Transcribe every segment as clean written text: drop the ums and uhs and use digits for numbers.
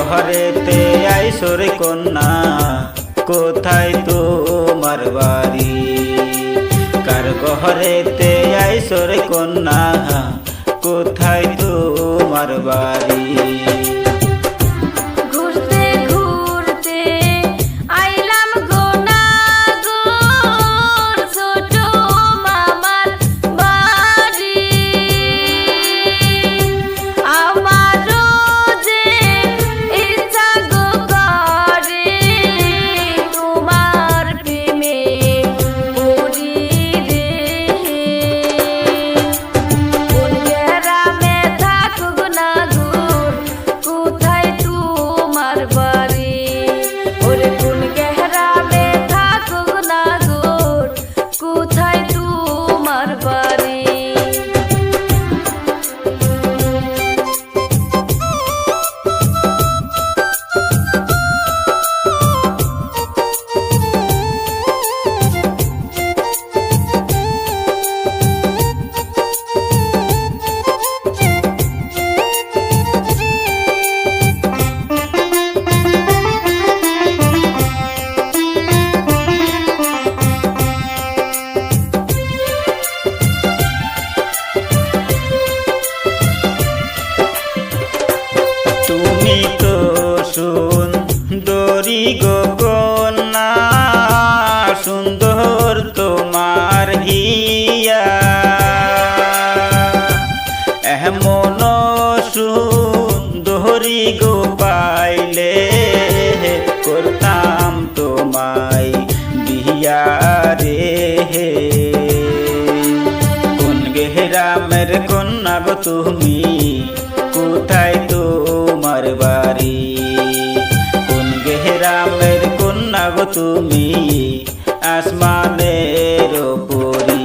গহরেতে আইসোর কন্যা কোথায় তোমার বাড়ি? কার গহরেতে আইসোর কন্যা কোথায় তোমার বাড়ি? সুন্দরী গো কন্যা সুন্দর তোমার হিয়া, এমন সুন্দরী গো পাইলে করতাম তোমায় বিয়া রে। কোন গ্রামের কন্যা গো তুমি? কোথায় তোমার বাড়ি? কোন গ্রামের কন্যা গো তুমি? আসমানের পরী।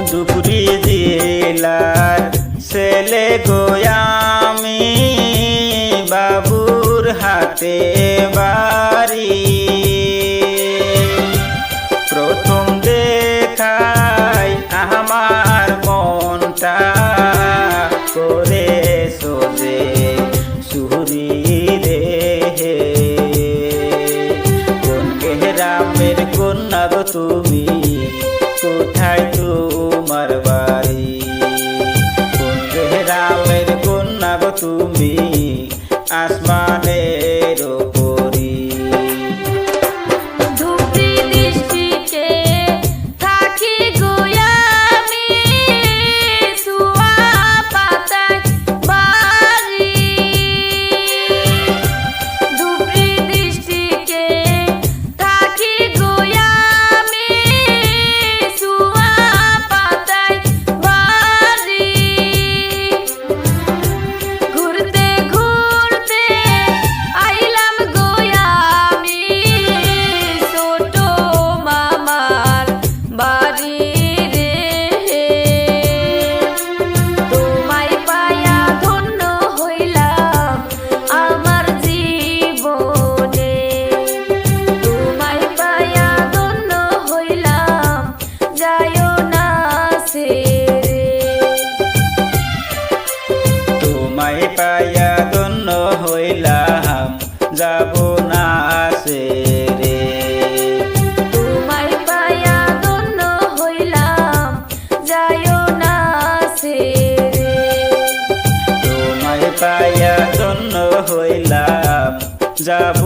ধুপগুড়ি জেলার ছেলে গো আমি, বাবুর হাতে বাড়ি। প্রথম দেখাই আমার মনটা করে সোজে সুরি রে। কোন গ্রামের কন্যা গো তুমি? কোথায় তোমার বাড়ি? কোন গ্রামের কন্যা গো তুমি? আসমানের পরী। Bye. যাব